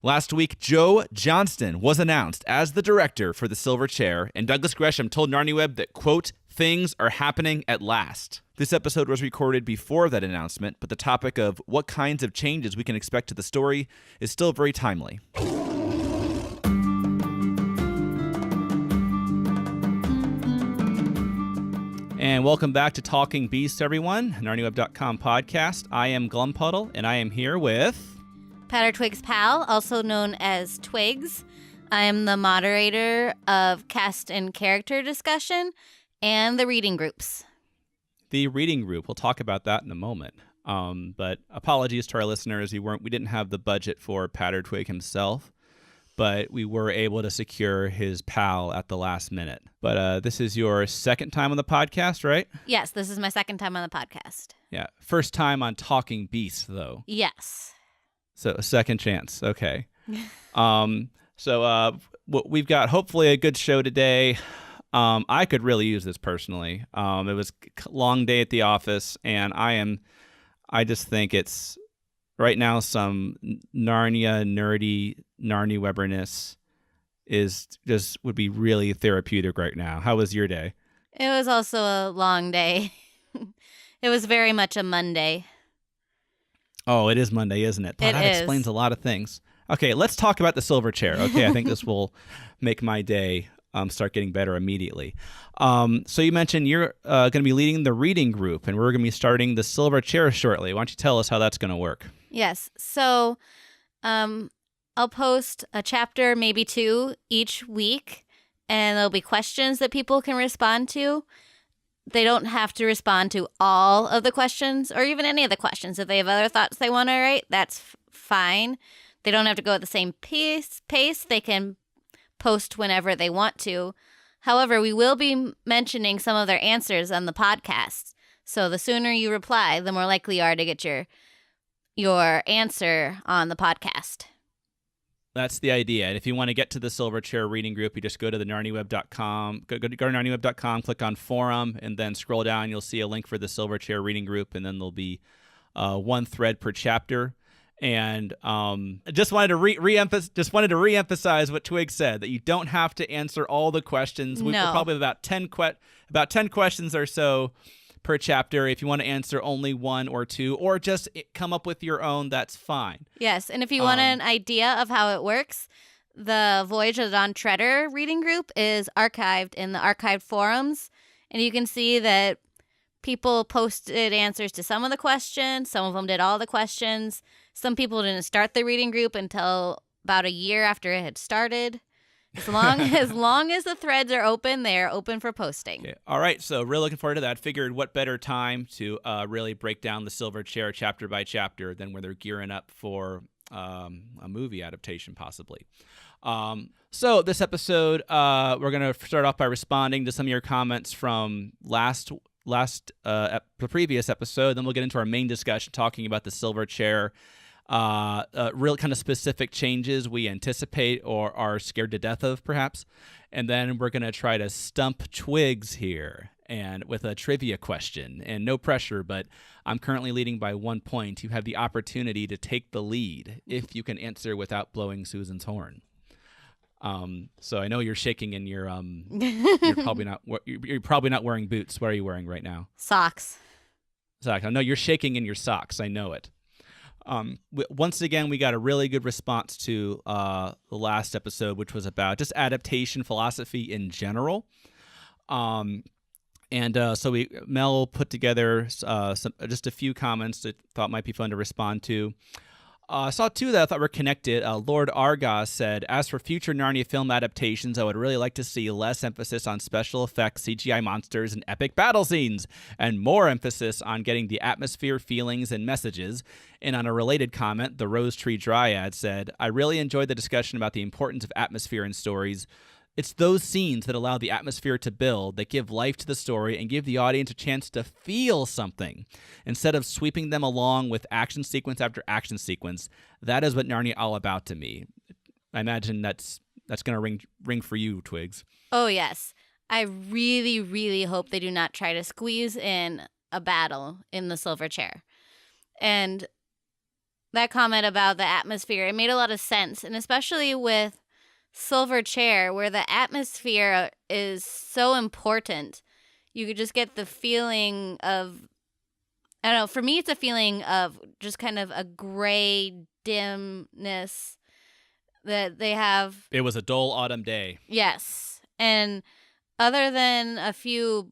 Last week, Joe Johnston was announced as the director for The Silver Chair, and Douglas Gresham told NarniaWeb that, quote, things are happening at last. This episode was recorded before that announcement, but the topic of what kinds of changes we can expect to the story is still very timely. And welcome back to Talking Beasts, everyone, NarniaWeb.com podcast. I am Glumpuddle, and I am here with... Pattertwig's pal, also known as Twigs. I am the moderator of cast and character discussion and the reading groups. The reading group. We'll talk about that in a moment. But apologies to our listeners. We didn't have the budget for Pattertwig himself, but we were able to secure his pal at the last minute. But this is your second time on the podcast, right? Yes, this is my second time on the podcast. Yeah. First time on Talking Beasts, though. Yes. So a second chance. Okay. We've got hopefully a good show today. I could really use this personally. It was a long day at the office, and I just think it's right now some nerdy NarniaWebberness would be really therapeutic right now. How was your day? It was also a long day. It was very much a Monday. Oh, it is Monday, isn't it? That explains a lot of things. Okay, let's talk about the Silver Chair. Okay, I think this will make my day start getting better immediately. So you mentioned you're going to be leading the reading group, and we're going to be starting the Silver Chair shortly. Why don't you tell us how that's going to work? Yes. So I'll post a chapter, maybe two, each week, and there'll be questions that people can respond to. They don't have to respond to all of the questions or even any of the questions. If they have other thoughts they want to write, that's fine. They don't have to go at the same pace. They can post whenever they want to. However, we will be mentioning some of their answers on the podcast. So the sooner you reply, the more likely you are to get your answer on the podcast. That's the idea. And if you want to get to the Silver Chair reading group, you just go to the NarniaWeb.com, go to NarniaWeb.com, click on forum, and then scroll down. You'll see a link for the Silver Chair reading group, and then there'll be one thread per chapter. And I just wanted to reemphasize what Twig said, that you don't have to answer all the questions. We're probably about 10 questions or so per chapter. If you want to answer only one or two, or just come up with your own, that's fine. Yes, and if you want an idea of how it works, the Voyage of the Dawn Treader reading group is archived in the archived forums, and you can see that people posted answers to some of the questions. Some of them did all the questions. Some people didn't start the reading group until about a year after it had started. As long as the threads are open, they are open for posting. Okay. All right, so really looking forward to that. Figured what better time to really break down the Silver Chair chapter by chapter than when they're gearing up for a movie adaptation, possibly. So this episode, we're going to start off by responding to some of your comments from the previous episode. Then we'll get into our main discussion, talking about the Silver Chair. Real kind of specific changes we anticipate or are scared to death of, perhaps. And then we're going to try to stump Twigs here and with a trivia question. And no pressure, but I'm currently leading by 1 point. You have the opportunity to take the lead if you can answer without blowing Susan's horn. So I know you're shaking and you're probably not wearing boots. What are you wearing right now? Socks. I know you're shaking in your socks. I know it. Once again, we got a really good response to the last episode, which was about just adaptation philosophy in general. So Mel put together just a few comments that thought might be fun to respond to. I saw two that I thought were connected. Lord Argos said, as for future Narnia film adaptations, I would really like to see less emphasis on special effects, CGI monsters, and epic battle scenes, and more emphasis on getting the atmosphere, feelings, and messages. And on a related comment, the Rose Tree Dryad said, I really enjoyed the discussion about the importance of atmosphere in stories. It's those scenes that allow the atmosphere to build, that give life to the story and give the audience a chance to feel something, instead of sweeping them along with action sequence after action sequence. That is what Narnia all about to me. I imagine that's going to ring for you, Twigs. Oh, yes. I really, really hope they do not try to squeeze in a battle in the Silver Chair. And that comment about the atmosphere, it made a lot of sense. And especially with Silver Chair, where the atmosphere is so important, you could just get the feeling of, I don't know, for me, it's a feeling of just kind of a gray dimness that they have. It was a dull autumn day. Yes. And other than a few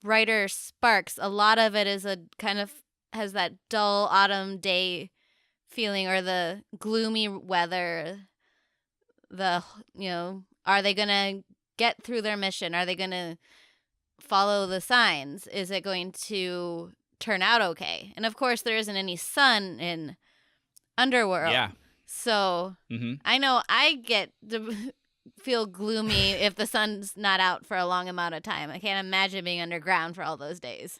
brighter sparks, a lot of it is a kind of has that dull autumn day feeling, or the gloomy weather. Are they going to get through their mission? Are they going to follow the signs? Is it going to turn out okay? And of course, there isn't any sun in Underworld. Yeah. So I know I get to feel gloomy if the sun's not out for a long amount of time. I can't imagine being underground for all those days.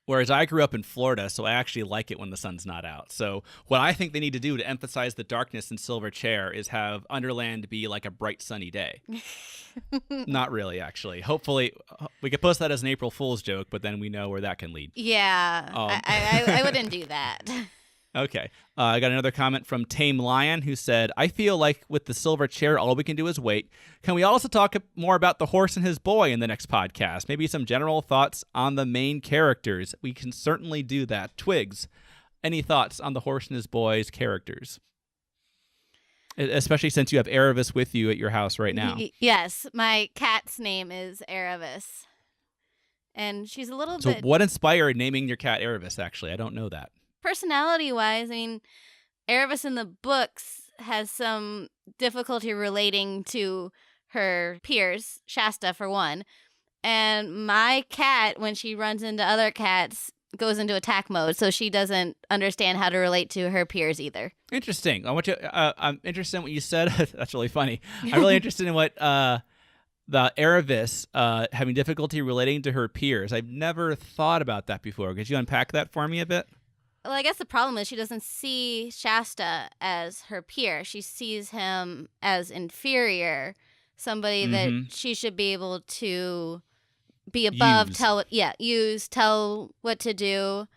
Whereas I grew up in Florida, so I actually like it when the sun's not out. So what I think they need to do to emphasize the darkness in Silver Chair is have Underland be like a bright, sunny day. Not really, actually. Hopefully, we could post that as an April Fool's joke, but then we know where that can lead. Yeah, I wouldn't do that. Okay. I got another comment from Tame Lion, who said, I feel like with the Silver Chair, all we can do is wait. Can we also talk more about the horse and his boy in the next podcast? Maybe some general thoughts on the main characters. We can certainly do that. Twigs, any thoughts on the horse and his boy's characters? Especially since you have Erebus with you at your house right now. Yes, my cat's name is Erebus. And she's a little bit... So what inspired naming your cat Erebus, actually? I don't know that. Personality-wise, I mean, Erebus in the books has some difficulty relating to her peers, Shasta for one. And my cat, when she runs into other cats, goes into attack mode, so she doesn't understand how to relate to her peers either. Interesting. I'm interested in what you said. That's really funny. I'm really interested in what the Erebus having difficulty relating to her peers. I've never thought about that before. Could you unpack that for me a bit? Well, I guess the problem is she doesn't see Shasta as her peer. She sees him as inferior, somebody that she should be able to be above, tell what to do.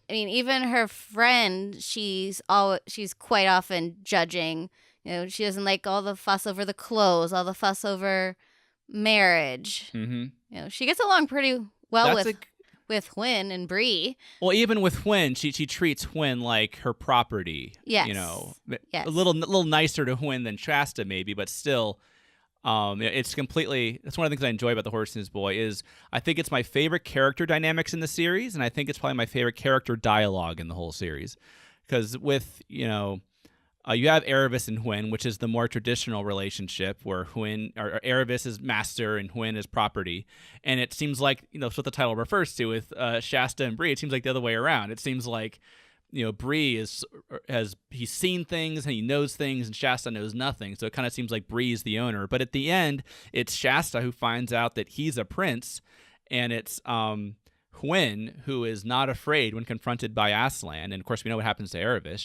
I mean, even her friend, she's quite often judging. You know, she doesn't like all the fuss over the clothes, all the fuss over marriage. You know, she gets along pretty well with Hwyn and Bree. Well, even with Hwyn, she treats Hwyn like her property. Yes. You know, yes. a little nicer to Hwyn than Shasta maybe, but still, it's completely. That's one of the things I enjoy about the horse and his boy is I think it's my favorite character dynamics in the series, and I think it's probably my favorite character dialogue in the whole series, because with you have Erebus and Hwyn, which is the more traditional relationship where Erebus is master and Hwyn is property. And it seems like, that's what the title refers to with Shasta and Bree. It seems like the other way around. It seems like, Bree he's seen things and he knows things and Shasta knows nothing. So it kind of seems like Bree's the owner. But at the end, it's Shasta who finds out that he's a prince, and it's Hwyn who is not afraid when confronted by Aslan. And of course, we know what happens to Erebus.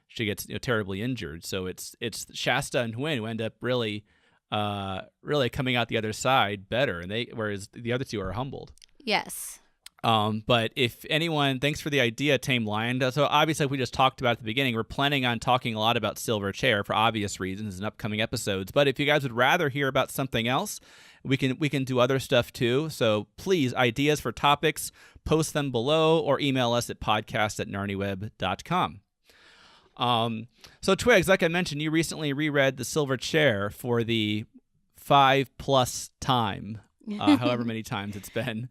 She gets terribly injured. So it's Shasta and Hwyn who end up really coming out the other side better, whereas the other two are humbled. Yes. But if anyone, thanks for the idea, Tame Lion. So obviously, like we just talked about at the beginning, we're planning on talking a lot about Silver Chair for obvious reasons in upcoming episodes. But if you guys would rather hear about something else, we can do other stuff too. So please, ideas for topics, post them below or email us at podcast@NarniaWeb.com. So Twigs, like I mentioned, you recently reread The Silver Chair for the 5+ time, however many times it's been.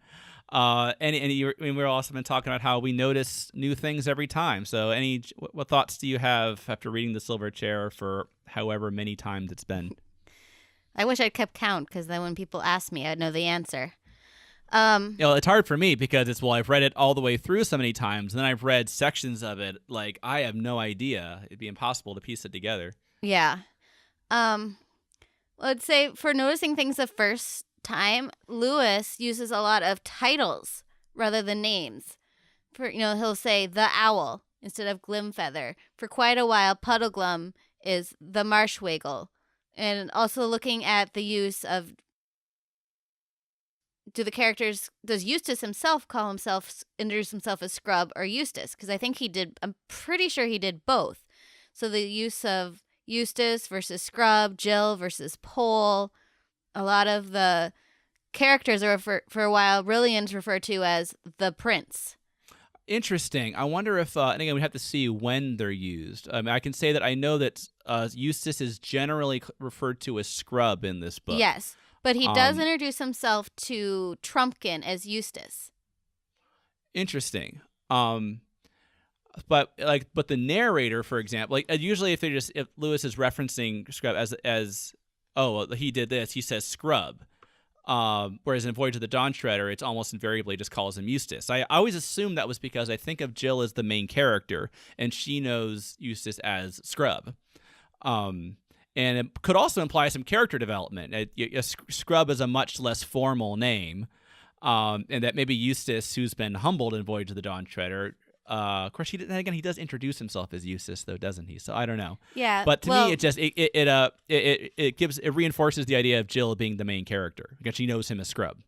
And we're also been talking about how we notice new things every time. So what thoughts do you have after reading The Silver Chair for however many times it's been? I wish I'd kept count, because then when people ask me, I'd know the answer. It's hard for me because I've read it all the way through so many times, and then I've read sections of it. Like, I have no idea. It'd be impossible to piece it together. Yeah. I'd say for noticing things the first time, Lewis uses a lot of titles rather than names. He'll say the owl instead of Glimfeather. For quite a while, Puddleglum is the Marshwiggle. And also looking at the use of does Eustace himself introduce himself as Scrub or Eustace? Because I think I'm pretty sure he did both. So the use of Eustace versus Scrub, Jill versus Pole, a lot of the characters are for a while Rillian's referred to as the Prince. Interesting. I wonder if, and again, we have to see when they're used. I can say that I know that Eustace is generally referred to as Scrub in this book. Yes, but he does introduce himself to Trumpkin as Eustace. Interesting. But the narrator, for example, usually if Lewis is referencing Scrub as he did this, he says Scrub. Whereas in Voyage of the Dawn Treader, it's almost invariably just calls him Eustace. I always assume that was because I think of Jill as the main character, and she knows Eustace as Scrub. And it could also imply some character development. Scrub is a much less formal name, and that maybe Eustace, who's been humbled in Voyage of the Dawn Treader, of course, he does introduce himself as Eustace, though, doesn't he? So I don't know. Yeah. But to me, it reinforces the idea of Jill being the main character because she knows him as Scrub.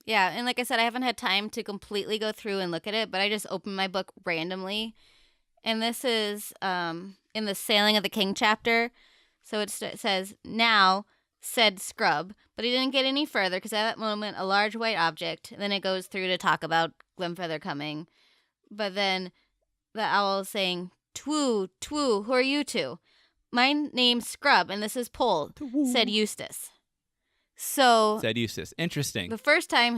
Yeah, and like I said, I haven't had time to completely go through and look at it, but I just opened my book randomly, and this is in the Sailing of the King chapter. So it says, "Now," said Scrub, but he didn't get any further because at that moment, a large white object. And then it goes through to talk about Glenfeather coming. But then the owl is saying, "Twoo, twoo, who are you two?" "My name's Scrub, and this is Pole," said Eustace. Said Eustace. Interesting. The first time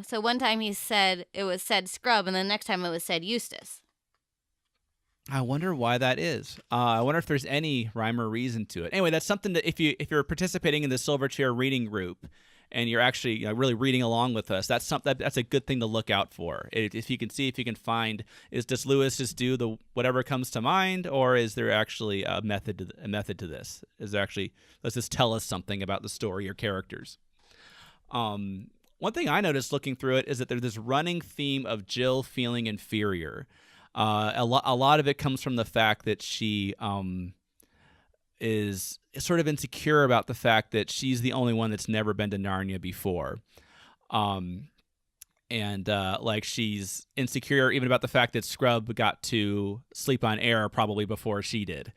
so one time he said it was said Scrub, and the next time it was said Eustace. I wonder why that is. I wonder if there's any rhyme or reason to it. Anyway, that's something that if you're participating in the Silverchair reading group, and you're actually really reading along with us, that's a good thing to look out for. If you can find, does Lewis just do whatever comes to mind, or is there actually a method to this? Is there actually, does this tell us something about the story or characters? One thing I noticed looking through it is that there's this running theme of Jill feeling inferior. A lot of it comes from the fact that she is sort of insecure about the fact that she's the only one that's never been to Narnia before. She's insecure even about the fact that Scrub got to sleep on air probably before she did.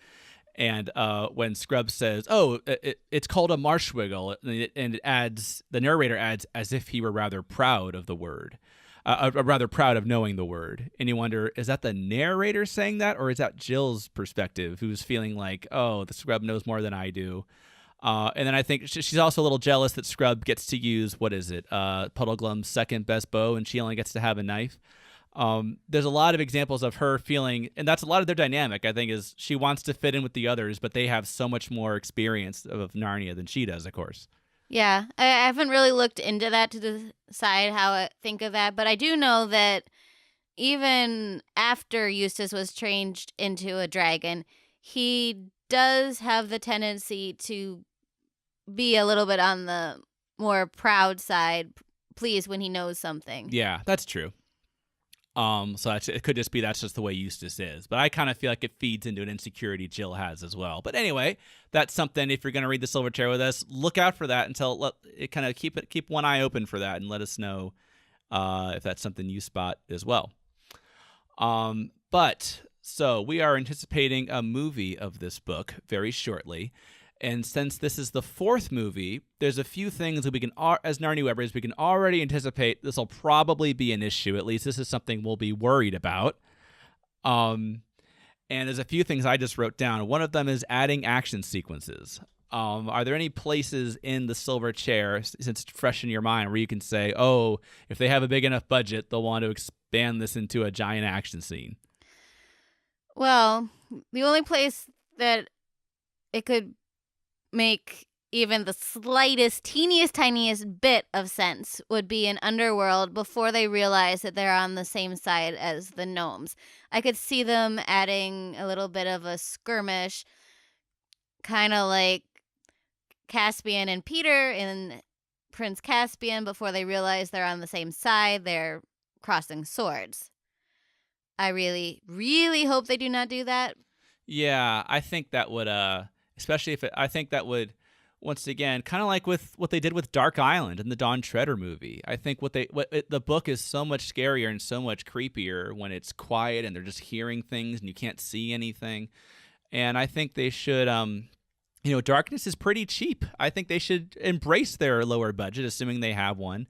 And when Scrub says, it's called a marshwiggle, and the narrator adds, as if he were rather proud of the word. Rather proud of knowing the word. And you wonder, is that the narrator saying that, or is that Jill's perspective, who's feeling like, the Scrub knows more than I do? And then I think she's also a little jealous that Scrub gets to use, Puddleglum's second best bow, and she only gets to have a knife. There's a lot of examples of her feeling, and that's a lot of their dynamic, I think, is she wants to fit in with the others, but they have so much more experience of Narnia than she does, of course. Yeah, I haven't really looked into that to decide how I think of that, but I do know that even after Eustace was changed into a dragon, he does have the tendency to be a little bit on the more proud side, pleased when he knows something. Yeah, that's true. So it could just be that's just the way Eustace is. But I kind of feel like it feeds into an insecurity Jill has as well. But anyway, that's something, if you're going to read The Silverchair with us, look out for that keep one eye open for that and let us know if that's something you spot as well. So we are anticipating a movie of this book very shortly. And since this is the fourth movie, there's a few things that we can, as NarniaWebbers, we can already anticipate this will probably be an issue. At least this is something we'll be worried about. And there's a few things I just wrote down. One of them is adding action sequences. Are there any places in the Silverchair, since it's fresh in your mind, where you can say, if they have a big enough budget, they'll want to expand this into a giant action scene? Well, the only place that it could make even the slightest, teeniest, tiniest bit of sense would be in Underworld before they realize that they're on the same side as the gnomes. I could see them adding a little bit of a skirmish, kind of like Caspian and Peter in Prince Caspian. Before they realize they're on the same side, they're crossing swords. I really, really hope they do not do that. Yeah, I think that would, especially I think that would once again, kind of like with what they did with Dark Island in the Dawn Treader movie. I think the book is so much scarier and so much creepier when it's quiet and they're just hearing things and you can't see anything. And I think they should, darkness is pretty cheap. I think they should embrace their lower budget, assuming they have one,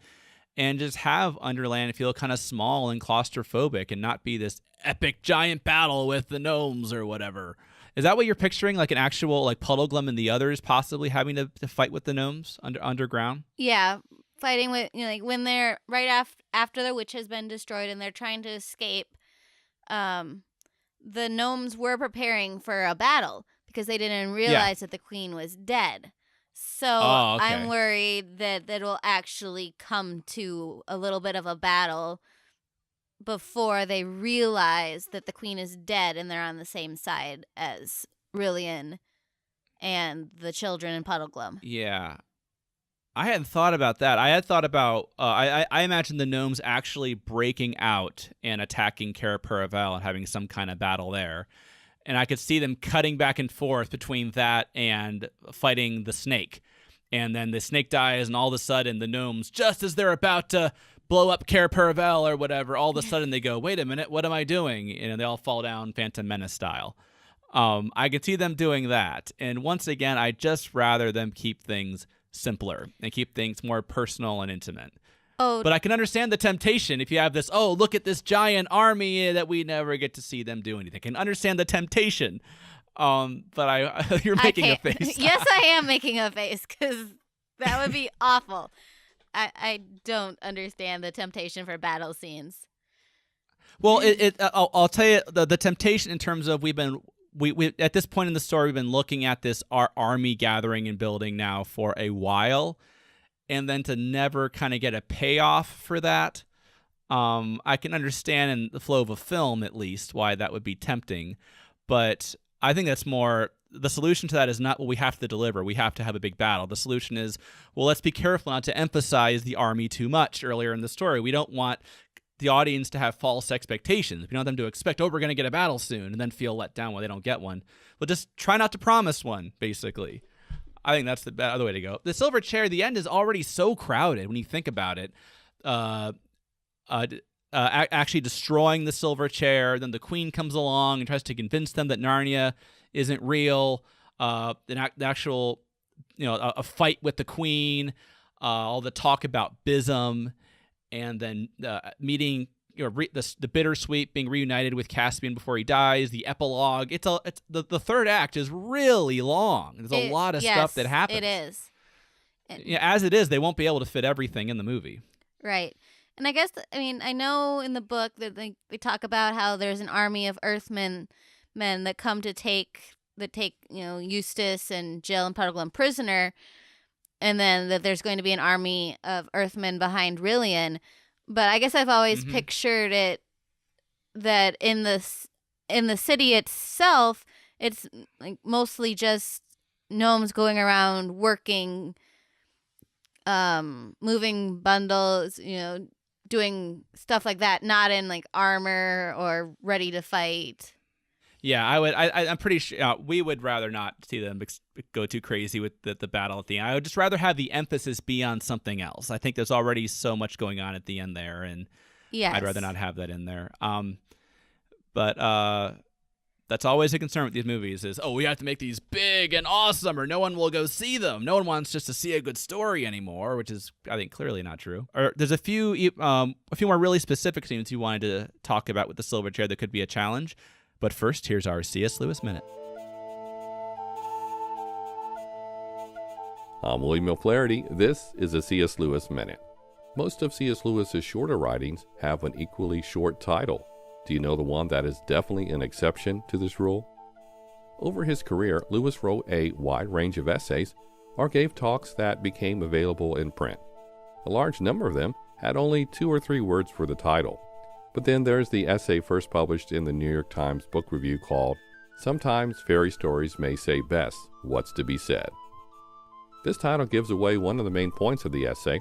and just have Underland feel kind of small and claustrophobic and not be this epic giant battle with the gnomes or whatever. Is that what you're picturing? Like an actual like Puddleglum and the others possibly having to fight with the gnomes underground? Yeah, fighting with, like when they're right after the witch has been destroyed and they're trying to escape. The gnomes were preparing for a battle because they didn't realize that the queen was dead. So I'm worried that it'll actually come to a little bit of a battle before they realize that the queen is dead and they're on the same side as Rillian and the children in Puddleglum. Yeah. I hadn't thought about that. I had thought about, I imagine the gnomes actually breaking out and attacking Cair Paravel and having some kind of battle there. And I could see them cutting back and forth between that and fighting the snake. And then the snake dies, and all of a sudden the gnomes, just as they're about to blow up Cair Paravel or whatever, all of a sudden they go, wait a minute, what am I doing? And they all fall down Phantom Menace style. I could see them doing that. And once again, I'd just rather them keep things simpler and keep things more personal and intimate. But I can understand the temptation if you have this, look at this giant army that we never get to see them do anything. I can understand the temptation. But you're making a face. Yes, I am making a face because that would be awful. I don't understand the temptation for battle scenes. Well, I'll tell you the temptation in terms of we at this point in the story, we've been looking at this army gathering and building now for a while, and then to never kind of get a payoff for that. I can understand in the flow of a film, at least, why that would be tempting, but I think that's more, the solution to that is not, well, we have to deliver, we have to have a big battle. The solution is, well, let's be careful not to emphasize the army too much earlier in the story. We don't want the audience to have false expectations. We don't want them to expect, we're going to get a battle soon, and then feel let down when they don't get one. But just try not to promise one, basically. I think that's the other way to go. The Silver Chair, the end is already so crowded when you think about it. Actually destroying the Silver Chair, then the Queen comes along and tries to convince them that Narnia isn't real. The actual, a fight with the Queen, all the talk about Bism, and then meeting, the Bittersweet being reunited with Caspian before he dies. The epilogue. The third act is really long. There's a lot of stuff that happens. It is. As it is, they won't be able to fit everything in the movie. Right. And I guess, I know in the book that they talk about how there's an army of Earthmen that come to take Eustace and Jill and Puddleglum prisoner, and then that there's going to be an army of Earthmen behind Rillian. But I guess I've always pictured it that in the city itself, it's like mostly just gnomes going around working, moving bundles, doing stuff like that, not in like armor or ready to fight. Yeah, I'm pretty sure we would rather not see them go too crazy with the battle at the end. I would just rather have the emphasis be on something else. I think there's already so much going on at the end there, and I'd rather not have that in there. But that's always a concern with these movies is, we have to make these big and awesome or no one will go see them. No one wants just to see a good story anymore, which is, I think, clearly not true. Or there's a few more really specific scenes you wanted to talk about with the Silver Chair that could be a challenge. But first, here's our C.S. Lewis Minute. I'm William O'Flaherty. This is a C.S. Lewis Minute. Most of C.S. Lewis's shorter writings have an equally short title. Do you know the one that is definitely an exception to this rule? Over his career, Lewis wrote a wide range of essays or gave talks that became available in print. A large number of them had only 2 or 3 words for the title. But then there's the essay first published in the New York Times Book Review called "Sometimes Fairy Stories May Say Best, What's to Be Said." This title gives away one of the main points of the essay,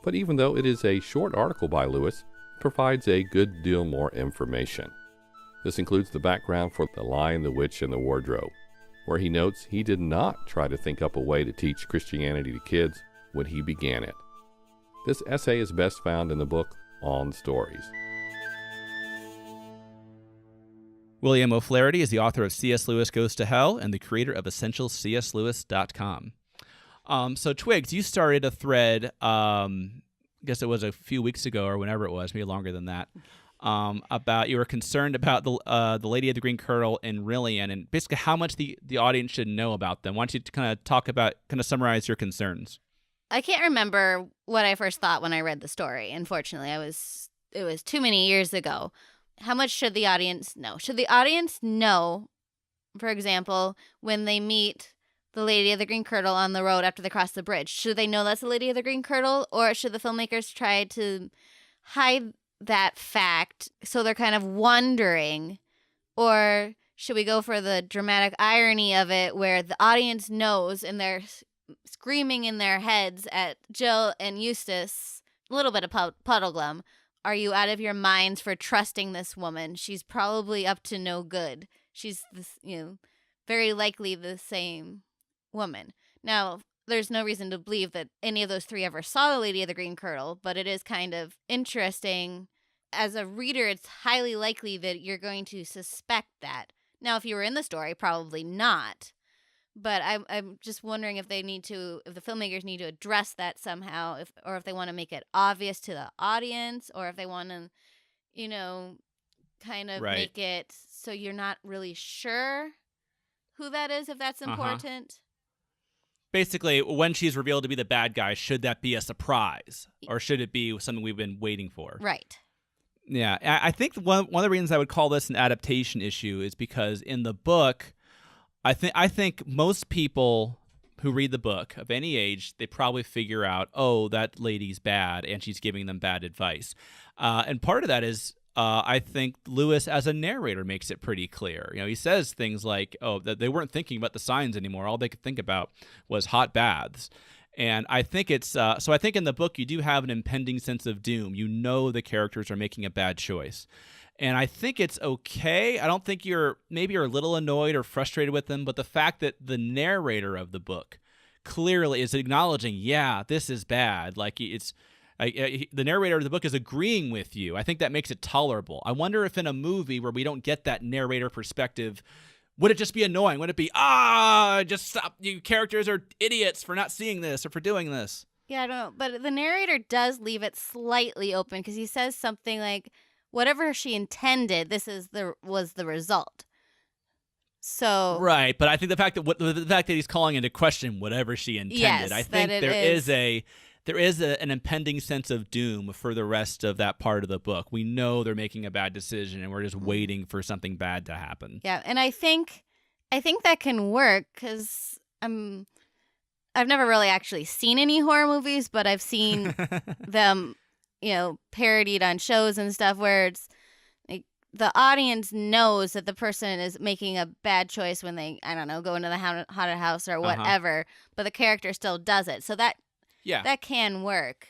but even though it is a short article by Lewis, it provides a good deal more information. This includes the background for The Lion, the Witch, and the Wardrobe, where he notes he did not try to think up a way to teach Christianity to kids when he began it. This essay is best found in the book On Stories. William O'Flaherty is the author of C.S. Lewis Goes to Hell and the creator of EssentialCSLewis.com. So, Twigs, you started a thread, I guess it was a few weeks ago or whenever it was, maybe longer than that, about you were concerned about the Lady of the Green Kirtle and Rillian, and basically how much the audience should know about them. Why don't you kind of summarize your concerns? I can't remember what I first thought when I read the story. Unfortunately, it was too many years ago. How much should the audience know? Should the audience know, for example, when they meet the Lady of the Green Kirtle on the road after they cross the bridge? Should they know that's the Lady of the Green Kirtle, or should the filmmakers try to hide that fact so they're kind of wondering? Or should we go for the dramatic irony of it where the audience knows and they're screaming in their heads at Jill and Eustace, a little bit of Puddleglum, are you out of your minds for trusting this woman? She's probably up to no good. She's this, very likely the same woman. Now, there's no reason to believe that any of those three ever saw the Lady of the Green Kirtle, but it is kind of interesting. As a reader, it's highly likely that you're going to suspect that. Now, if you were in the story, probably not. But I'm just wondering if the filmmakers need to address that somehow, or if they want to make it obvious to the audience, or if they want to, kind of make it so you're not really sure who that is, if that's important. Basically, when she's revealed to be the bad guy, should that be a surprise, or should it be something we've been waiting for? Right. Yeah, I think one of the reasons I would call this an adaptation issue is because in the book, I think most people who read the book of any age, they probably figure out, oh, that lady's bad and she's giving them bad advice. And part of that is I think Lewis as a narrator makes it pretty clear. He says things like, oh, that they weren't thinking about the signs anymore. All they could think about was hot baths. And I think it's so I think in the book you do have an impending sense of doom. The characters are making a bad choice. And I think it's okay. I don't think maybe you're a little annoyed or frustrated with them, but the fact that the narrator of the book clearly is acknowledging, yeah, this is bad. Like the narrator of the book is agreeing with you. I think that makes it tolerable. I wonder if in a movie where we don't get that narrator perspective, would it just be annoying? Would it be, just stop. You characters are idiots for not seeing this or for doing this. Yeah, I don't know. But the narrator does leave it slightly open because he says something like, whatever she intended, was the result. So right, but I think the fact that he's calling into question whatever she intended, yes, I think there is an impending sense of doom for the rest of that part of the book. We know they're making a bad decision, and we're just waiting for something bad to happen. Yeah, and I think that can work because I've never really actually seen any horror movies, but I've seen them, parodied on shows and stuff where it's like the audience knows that the person is making a bad choice when they, I don't know, go into the haunted house or whatever, but the character still does it. So that can work.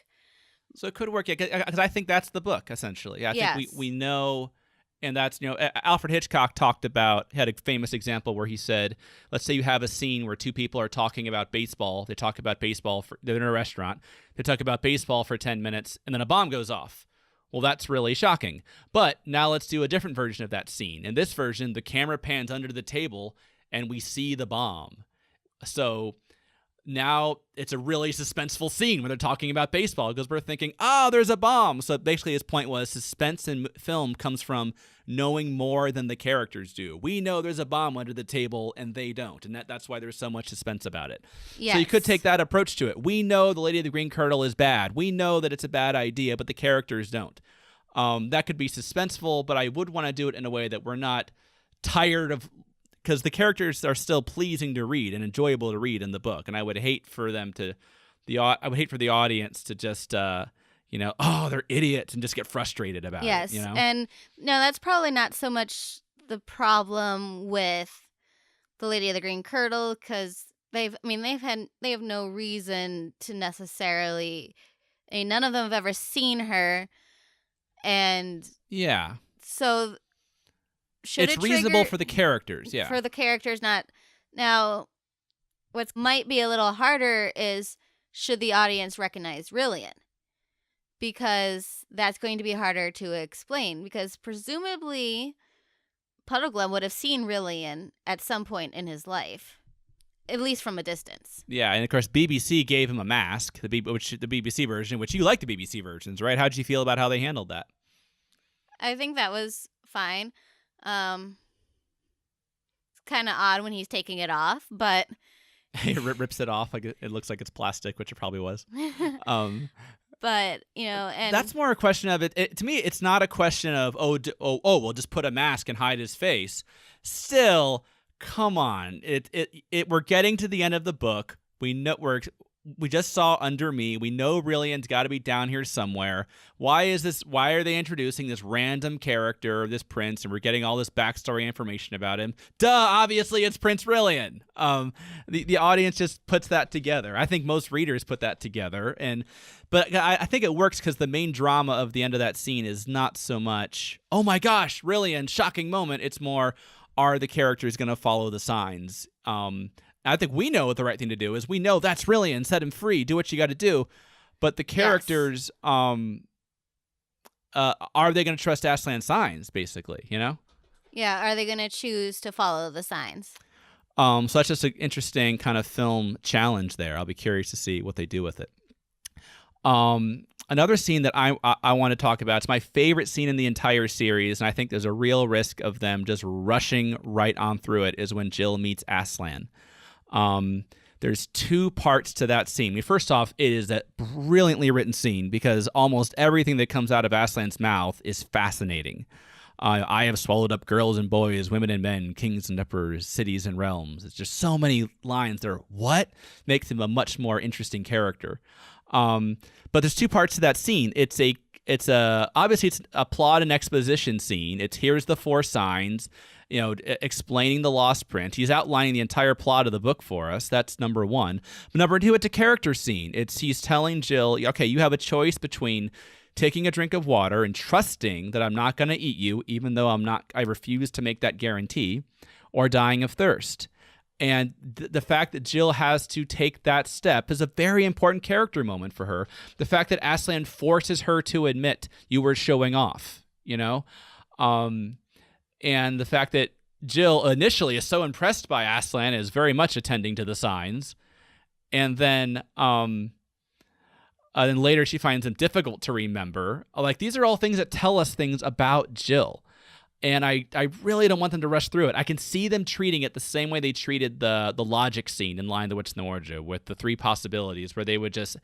So it could work, because I think that's the book, essentially. I think we know, and that's, Alfred Hitchcock had a famous example where he said, let's say you have a scene where two people are talking about baseball. They talk about baseball, they're in a restaurant. They talk about baseball for 10 minutes, and then a bomb goes off. Well, that's really shocking. But now let's do a different version of that scene. In this version, the camera pans under the table, and we see the bomb. So now it's a really suspenseful scene where they're talking about baseball because we're thinking, there's a bomb. So basically his point was suspense in film comes from knowing more than the characters do. We know there's a bomb under the table and they don't. And that's why there's so much suspense about it. Yes. So you could take that approach to it. We know the Lady of the Green Kirtle is bad. We know that it's a bad idea, but the characters don't. That could be suspenseful, but I would want to do it in a way that we're not tired of, because the characters are still pleasing to read and enjoyable to read in the book, and I would hate for the audience to just they're idiots and just get frustrated about it. Yes, and no, that's probably not so much the problem with the Lady of the Green Kirtle because they have no reason to necessarily. None of them have ever seen her, and so. It's reasonable for the characters, yeah. For the characters, not Now, what might be a little harder is, should the audience recognize Rillian? Because that's going to be harder to explain, because presumably Puddleglum would have seen Rillian at some point in his life, at least from a distance. Yeah, and of course BBC gave him a mask, the BBC version, which you like the BBC versions, right? How did you feel about how they handled that? I think that was fine. It's kind of odd when he's taking it off, but He rips it off like it looks like it's plastic, which it probably was. But, and that's more a question of it. To me, it's not a question of we'll just put a mask and hide his face. Still, come on, we're getting to the end of the book. We just saw Under Me. We know Rillian's got to be down here somewhere. Why are they introducing this random character, this prince, and we're getting all this backstory information about him? Duh, obviously it's Prince Rillian. The audience just puts that together. I think most readers put that together. But I think it works because the main drama of the end of that scene is not so much, oh my gosh, Rillian, shocking moment. It's more, are the characters going to follow the signs? I think we know what the right thing to do is. We know that's Rillian. Set him free. Do what you got to do. But the characters, are they going to trust Aslan's signs, basically, Yeah, are they going to choose to follow the signs? So that's just an interesting kind of film challenge there. I'll be curious to see what they do with it. Another scene that I want to talk about, it's my favorite scene in the entire series, and I think there's a real risk of them just rushing right on through it, is when Jill meets Aslan. There's two parts to that scene. I mean, first off, it is a brilliantly written scene because almost everything that comes out of Aslan's mouth is fascinating. I have swallowed up girls and boys, women and men, kings and emperors, cities and realms. It's just so many lines there. What makes him a much more interesting character? But there's two parts to that scene. Obviously it's a plot and exposition scene. It's here's the four signs, explaining the Lost Prince. He's outlining the entire plot of the book for us. That's number one. But number two, it's a character scene. He's telling Jill, okay, you have a choice between taking a drink of water and trusting that I'm not going to eat you, even though I refuse to make that guarantee, or dying of thirst. And the fact that Jill has to take that step is a very important character moment for her. The fact that Aslan forces her to admit you were showing off, and the fact that Jill initially is so impressed by Aslan, is very much attending to the signs, and then later she finds them difficult to remember. Like, these are all things that tell us things about Jill. And I really don't want them to rush through it. I can see them treating it the same way they treated the logic scene in Lion, the Witch, and the Wardrobe, with the three possibilities, where they would just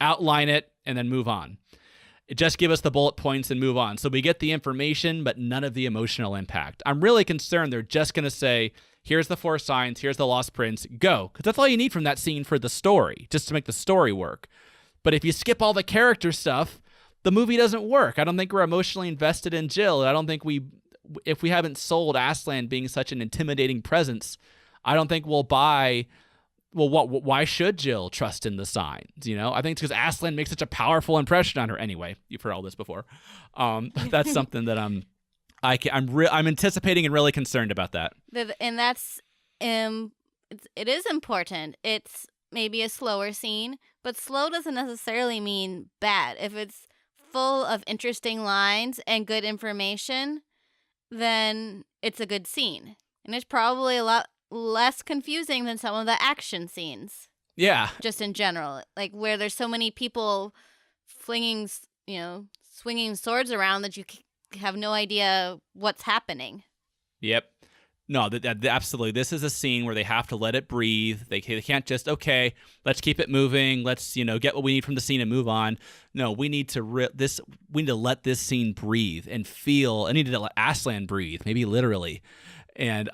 outline it and then move on. Just give us the bullet points and move on. So we get the information, but none of the emotional impact. I'm really concerned they're just going to say, here's the four signs, here's the Lost Prince, go. Because that's all you need from that scene for the story, just to make the story work. But if you skip all the character stuff, the movie doesn't work. I don't think we're emotionally invested in Jill. I don't think if we haven't sold Aslan being such an intimidating presence, I don't think we'll buy, why should Jill trust in the signs? I think it's because Aslan makes such a powerful impression on her. Anyway, you've heard all this before. That's something that I'm anticipating and really concerned about that. And that's, it is important. It's maybe a slower scene, but slow doesn't necessarily mean bad. If it's full of interesting lines and good information, then it's a good scene. And it's probably a lot less confusing than some of the action scenes. Yeah. Just in general. Like, where there's so many people swinging swords around that you have no idea what's happening. Yep. No, absolutely. This is a scene where they have to let it breathe. They can't just, okay, let's keep it moving. Let's, get what we need from the scene and move on. No, we need to let this scene breathe and feel. I need to let Aslan breathe, maybe literally, and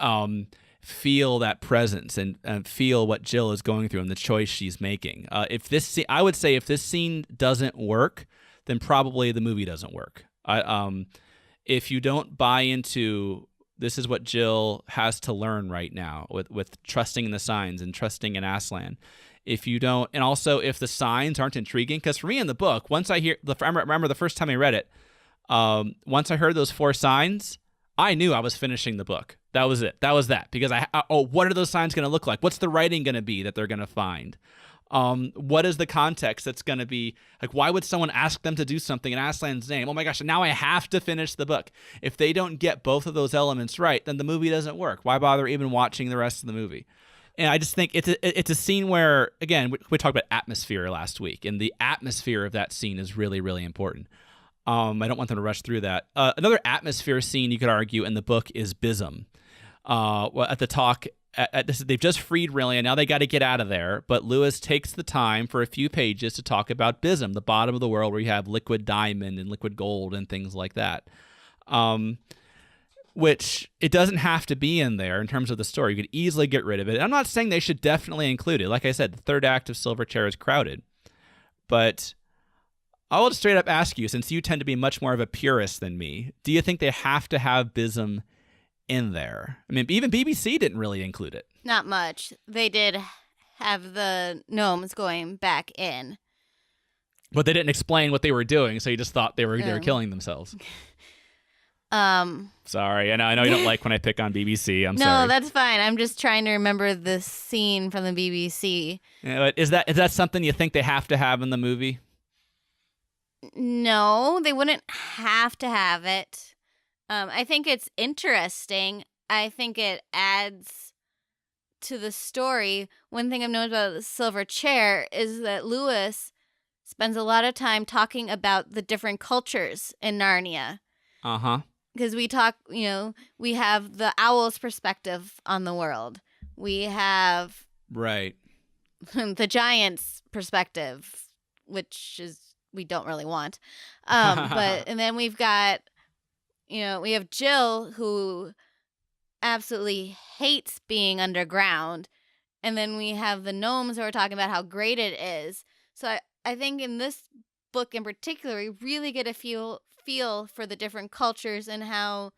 feel that presence and feel what Jill is going through and the choice she's making. I would say if this scene doesn't work, then probably the movie doesn't work. If you don't buy into, this is what Jill has to learn right now with trusting in the signs and trusting in Aslan. If you don't, and also if the signs aren't intriguing, because for me in the book, once I remember the first time I read it, once I heard those four signs, I knew I was finishing the book. That was it. That was that. Because what are those signs going to look like? What's the writing going to be that they're going to find? What is the context that's going to be? Like, why would someone ask them to do something in Aslan's name? Oh my gosh, now I have to finish the book. If they don't get both of those elements right, then the movie doesn't work. Why bother even watching the rest of the movie? And I just think it's a scene where, again, we talked about atmosphere last week, and the atmosphere of that scene is really, really important. I don't want them to rush through that. Another atmosphere scene you could argue in the book is Bism. At the talk, they've just freed Rillian. Now they got to get out of there. But Lewis takes the time for a few pages to talk about Bism, the bottom of the world where you have liquid diamond and liquid gold and things like that. Which it doesn't have to be in there in terms of the story. You could easily get rid of it. I'm not saying they should definitely include it. Like I said, the third act of Silverchair is crowded. But I will just straight up ask you, since you tend to be much more of a purist than me, do you think they have to have Bism in there? I mean, even BBC didn't really include it. Not much. They did have the gnomes going back in. But they didn't explain what they were doing, so you just thought they were killing themselves. Sorry, I know you don't like when I pick on BBC. I'm sorry. No, that's fine. I'm just trying to remember the scene from the BBC. Yeah, is that something you think they have to have in the movie? No, they wouldn't have to have it. I think it's interesting. I think it adds to the story. One thing I've known about the Silver Chair is that Lewis spends a lot of time talking about the different cultures in Narnia. Uh-huh. Because we talk, we have the owl's perspective on the world. We have right the giant's perspective, which is we don't really want. And then we've got, we have Jill, who absolutely hates being underground. And then we have the gnomes who are talking about how great it is. So I think in this book in particular, we really get a feel for the different cultures and how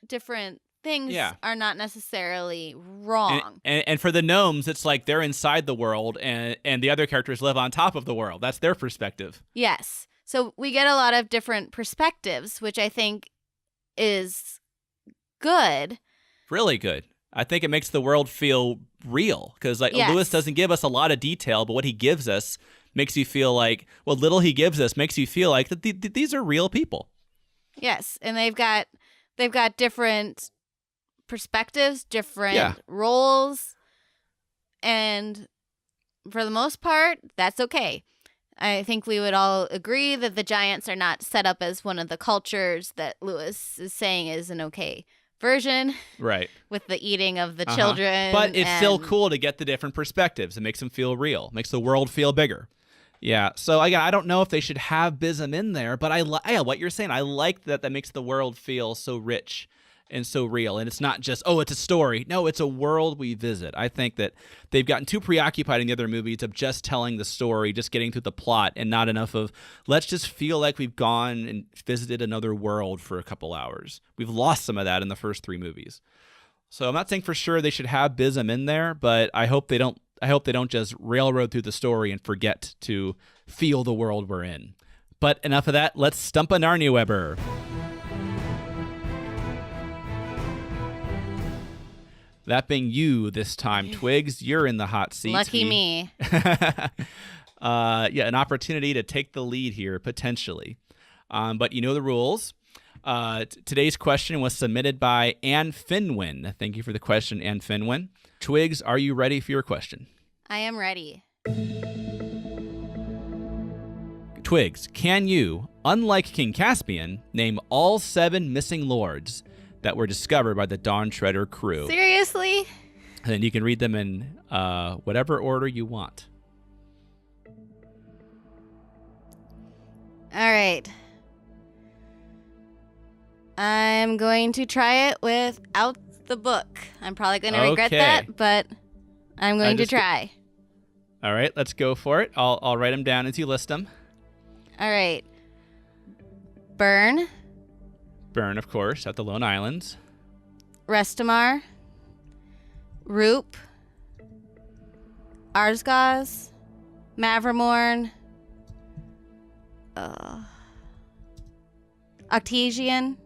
different things are not necessarily wrong. And for the gnomes, it's like they're inside the world and the other characters live on top of the world. That's their perspective. Yes. So we get a lot of different perspectives, which I think is good. Really good. I think it makes the world feel real because Lewis doesn't give us a lot of detail, but what he gives us makes you feel like, what little he gives us makes you feel like that these are real people. Yes, and they've got different perspectives, different roles, and for the most part, that's okay. I think we would all agree that the giants are not set up as one of the cultures that Lewis is saying is an okay version. Right. With the eating of the children. But it's still cool to get the different perspectives. It makes them feel real. Makes the world feel bigger. Yeah. So again, I don't know if they should have Bism in there, but I what you're saying. I like that makes the world feel so rich and so real. And it's not just, it's a story. No, it's a world we visit. I think that they've gotten too preoccupied in the other movies of just telling the story, just getting through the plot, and not enough of let's just feel like we've gone and visited another world for a couple hours. We've lost some of that in the first three movies. So I'm not saying for sure they should have Bism in there, but I hope they don't just railroad through the story and forget to feel the world we're in. But enough of that. Let's stump a NarniaWebber. That being you this time, Twigs. You're in the hot seat. Lucky me. An opportunity to take the lead here, potentially. But you know the rules. Today's question was submitted by Ann Finwin. Thank you for the question, Ann Finwin. Twigs, are you ready for your question? I am ready. Twigs, can you, unlike King Caspian, name all 7 missing lords that were discovered by the Dawn Treader crew? Seriously? And you can read them in whatever order you want. All right. I'm going to try it without the book. I'm probably going to regret that, but I'm going to try. All right, let's go for it. I'll write them down as you list them. All right. Burn. Burn, of course, at the Lone Islands. Restamar. Roop. Arsgaz. Mavermorn. Octasian.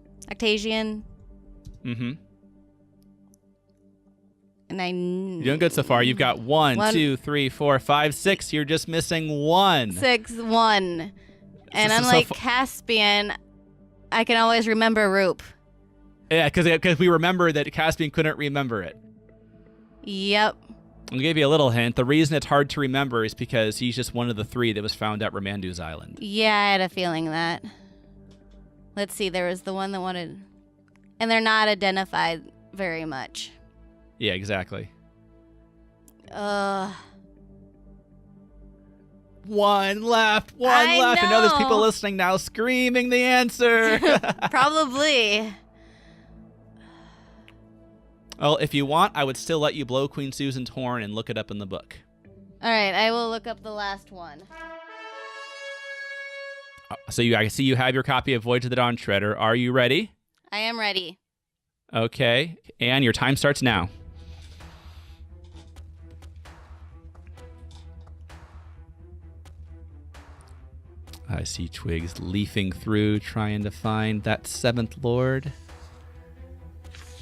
Mm-hmm. And You're doing good so far. You've got 1, 2, 3, 4, 5, 6. You're just missing 1. 6, 1. And So unlike Caspian, I can always remember Roop. Yeah, because we remember that Caspian couldn't remember it. Yep. I'll give you a little hint. The reason it's hard to remember is because he's just one of the 3 that was found at Ramandu's Island. Yeah, I had a feeling that. Let's see, there was the one that wanted... And they're not identified very much. Yeah, exactly. 1 left. 1 I left. I know there's know. people listening now screaming the answer. Probably. Well, if you want, I would still let you blow Queen Susan's horn and look it up in the book. All right, I will look up the last one. So I see you have your copy of Voyage of the Dawn Treader. Are you ready? I am ready. Okay. And your time starts now. I see Twigs leafing through, trying to find that 7th Lord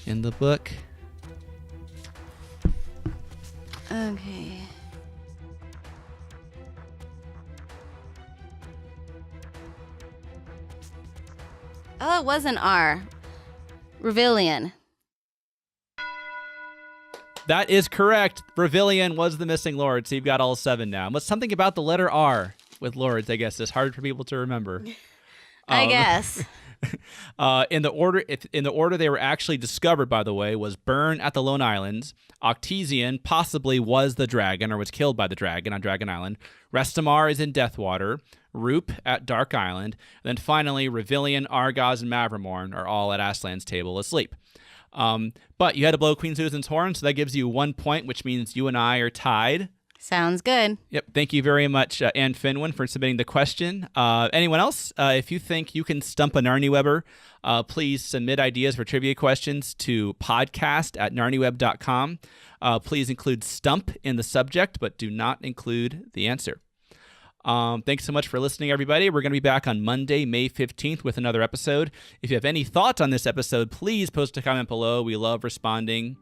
in the book. Okay. Oh, it was an R. Revillion. That is correct. Revillion was the missing lord, so you've got all 7 now. But something about the letter R with lords, I guess, is hard for people to remember. I guess. In the order they were actually discovered, by the way, was Byrne at the Lone Islands. Octesian possibly was the dragon or was killed by the dragon on Dragon Island. Restamar is in Deathwater. Roop at Dark Island. And then finally, Revillion, Argos, and Mavromorn are all at Aslan's table asleep. But you had to blow Queen Susan's horn, so that gives you 1 point, which means you and I are tied. Sounds good. Yep. Thank you very much, Ann Finwin, for submitting the question. Anyone else? If you think you can stump a NarniaWebber, please submit ideas for trivia questions to podcast@NarniaWeb.com. Please include stump in the subject, but do not include the answer. Thanks so much for listening, everybody. We're going to be back on Monday, May 15th with another episode. If you have any thoughts on this episode, please post a comment below. We love responding.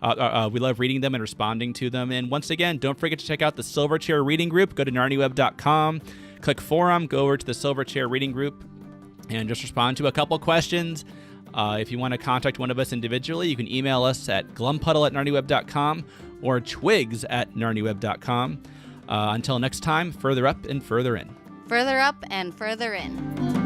We love reading them and responding to them. And once again, don't forget to check out the Silverchair Reading Group. Go to NarniaWeb.com, click Forum, go over to the Silverchair Reading Group, and just respond to a couple questions. If you want to contact one of us individually, you can email us at glumpuddle@NarniaWeb.com or twigs@NarniaWeb.com. Until next time, further up and further in. Further up and further in.